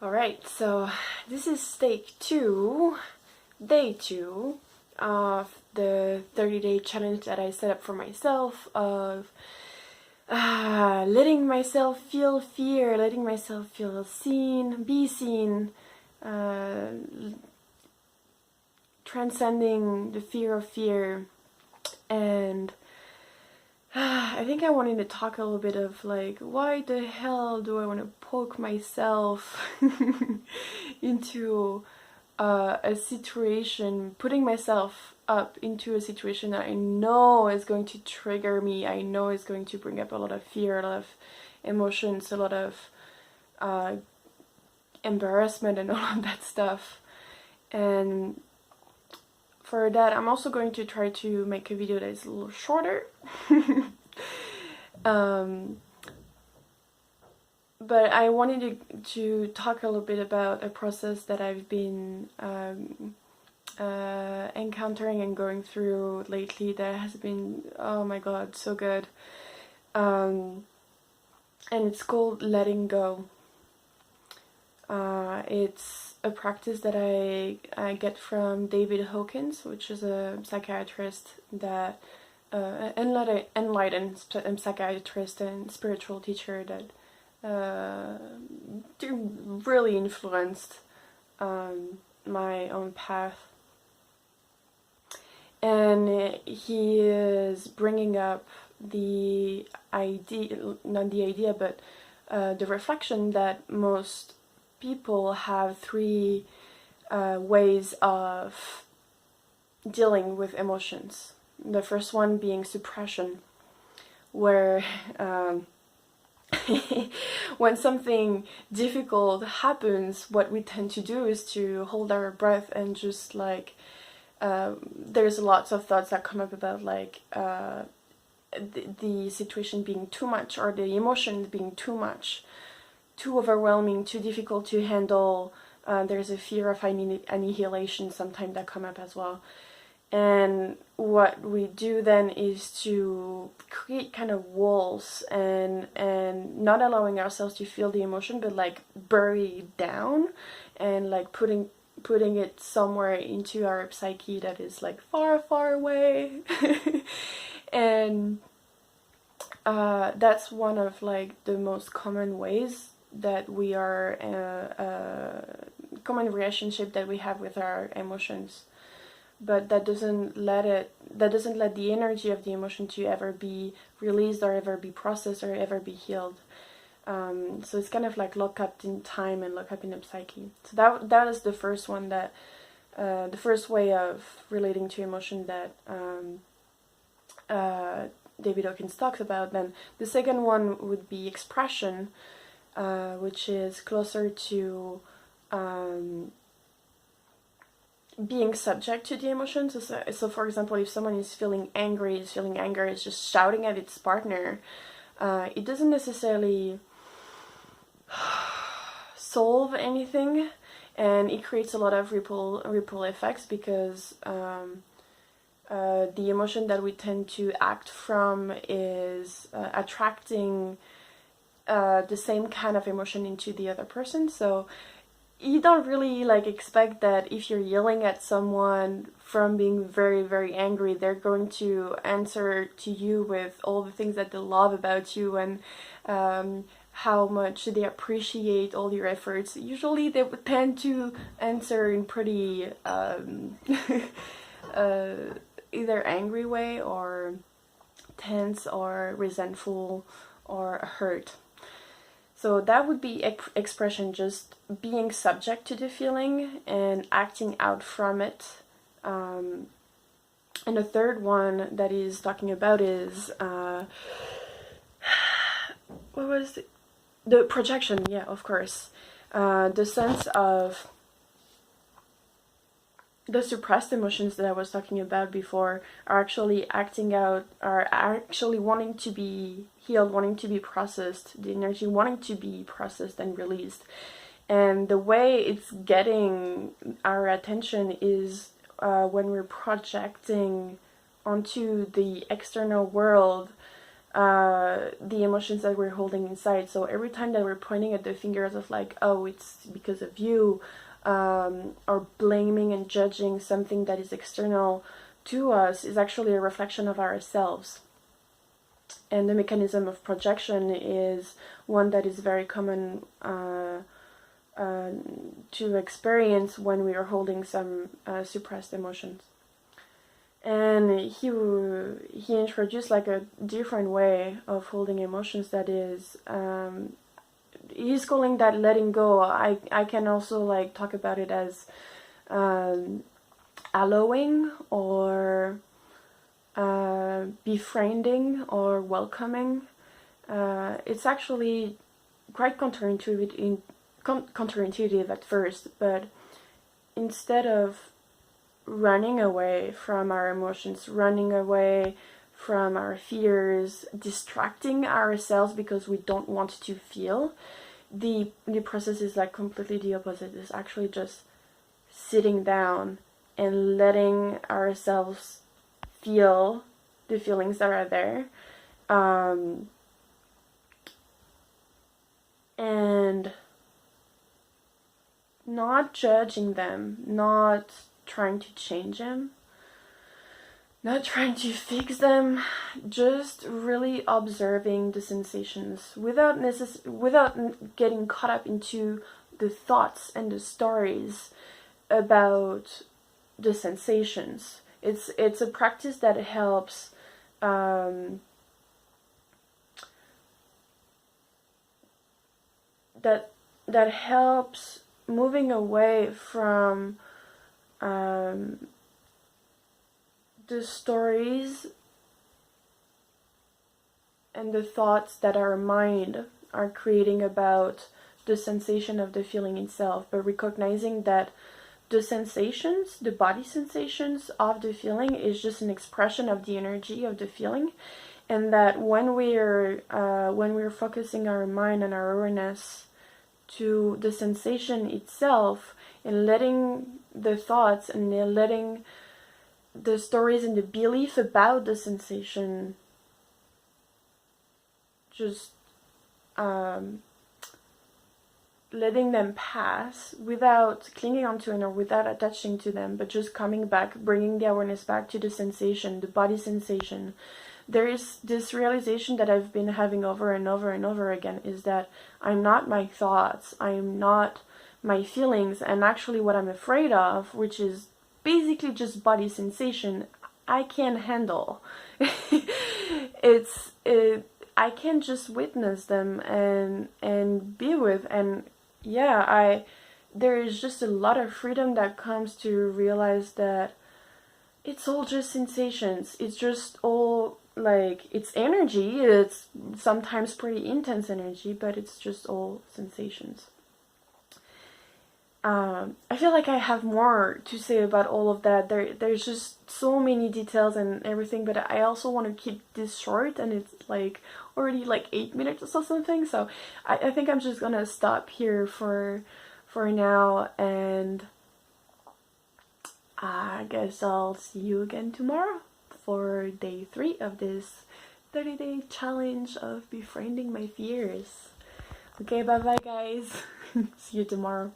Alright, so this is day 2 of the 30-day challenge that I set up for myself of letting myself feel fear, letting myself feel seen, be seen, transcending the fear of fear. And I think I wanted to talk a little bit of like, why the hell do I want to poke myself into a situation, putting myself up into a situation that I know is going to trigger me, I know is going to bring up a lot of fear, a lot of emotions, a lot of embarrassment and all of that stuff. And for that, I'm also going to try to make a video that is a little shorter. But I wanted to talk a little bit about a process that I've been encountering and going through lately that has been, oh my god, so good. And it's called letting go. It's a practice that I get from David Hawkins, which is a psychiatrist that enlightened psychiatrist and spiritual teacher that really influenced my own path. And he is bringing up the idea, not the idea, but the reflection that most people have 3 ways of dealing with emotions. The first one being suppression, where when something difficult happens, what we tend to do is to hold our breath and just like, there's lots of thoughts that come up about like the situation being too much, or the emotions being too much, too overwhelming, too difficult to handle. There's a fear of annihilation sometimes that come up as well. And what we do then is to create kind of walls and not allowing ourselves to feel the emotion, but like bury it down and like putting it somewhere into our psyche that is like far, far away. And that's one of like the most common ways that we are common relationship that we have with our emotions. But that doesn't let the energy of the emotion to ever be released or ever be processed or ever be healed. So it's kind of like locked up in time and locked up in the psyche. So that is the first one, that the first way of relating to emotion that David Hawkins talks about. Then the second one would be expression, which is closer to being subject to the emotions. So for example, if someone is feeling anger, is just shouting at its partner, it doesn't necessarily solve anything, and it creates a lot of ripple effects, because the emotion that we tend to act from is attracting the same kind of emotion into the other person. So you don't really like expect that if you're yelling at someone from being very, very angry, they're going to answer to you with all the things that they love about you and how much they appreciate all your efforts. Usually they would tend to answer in pretty either angry way, or tense, or resentful, or hurt. So that would be expression, just being subject to the feeling and acting out from it. And the third one that he's talking about is, what was it? The projection, yeah, of course. The sense of the suppressed emotions that I was talking about before are actually acting out, are actually wanting to be healed, wanting to be processed, the energy wanting to be processed and released. And the way it's getting our attention is when we're projecting onto the external world the emotions that we're holding inside. So every time that we're pointing at the fingers of like, oh, it's because of you, or blaming and judging something that is external to us, is actually a reflection of ourselves. And the mechanism of projection is one that is very common to experience when we are holding some suppressed emotions. And he introduced like a different way of holding emotions that is, he's calling that letting go. I can also like talk about it as allowing, or befriending, or welcoming. It's actually quite counterintuitive at first, but instead of running away from our emotions, running away from our fears, distracting ourselves because we don't want to feel, the process is like completely the opposite. It's actually just sitting down and letting ourselves feel the feelings that are there, and not judging them, not trying to change them, not trying to fix them, just really observing the sensations without getting caught up into the thoughts and the stories about the sensations. It's a practice that helps that helps moving away from the stories and the thoughts that our mind are creating about the sensation of the feeling itself, but recognizing that the sensations, the body sensations of the feeling, is just an expression of the energy of the feeling, and that when we're focusing our mind and our awareness to the sensation itself, and letting the thoughts and letting the stories and the belief about the sensation just letting them pass without clinging onto them or without attaching to them, but just coming back, bringing the awareness back to the sensation, the body sensation. There is this realization that I've been having over and over and over again, is that I'm not my thoughts, I'm not my feelings, and actually what I'm afraid of, which is basically just body sensation, I can't handle. I can just witness them and be with, and yeah, there is just a lot of freedom that comes to realize that it's all just sensations. It's just all like, it's energy. It's sometimes pretty intense energy, but it's just all sensations. I feel like I have more to say about all of that. There's just so many details and everything, but I also want to keep this short, and it's like already like 8 minutes or something. So I think I'm just gonna stop here for now, and I guess I'll see you again tomorrow for day 3 of this 30-day challenge of befriending my fears. Okay, bye bye guys. See you tomorrow.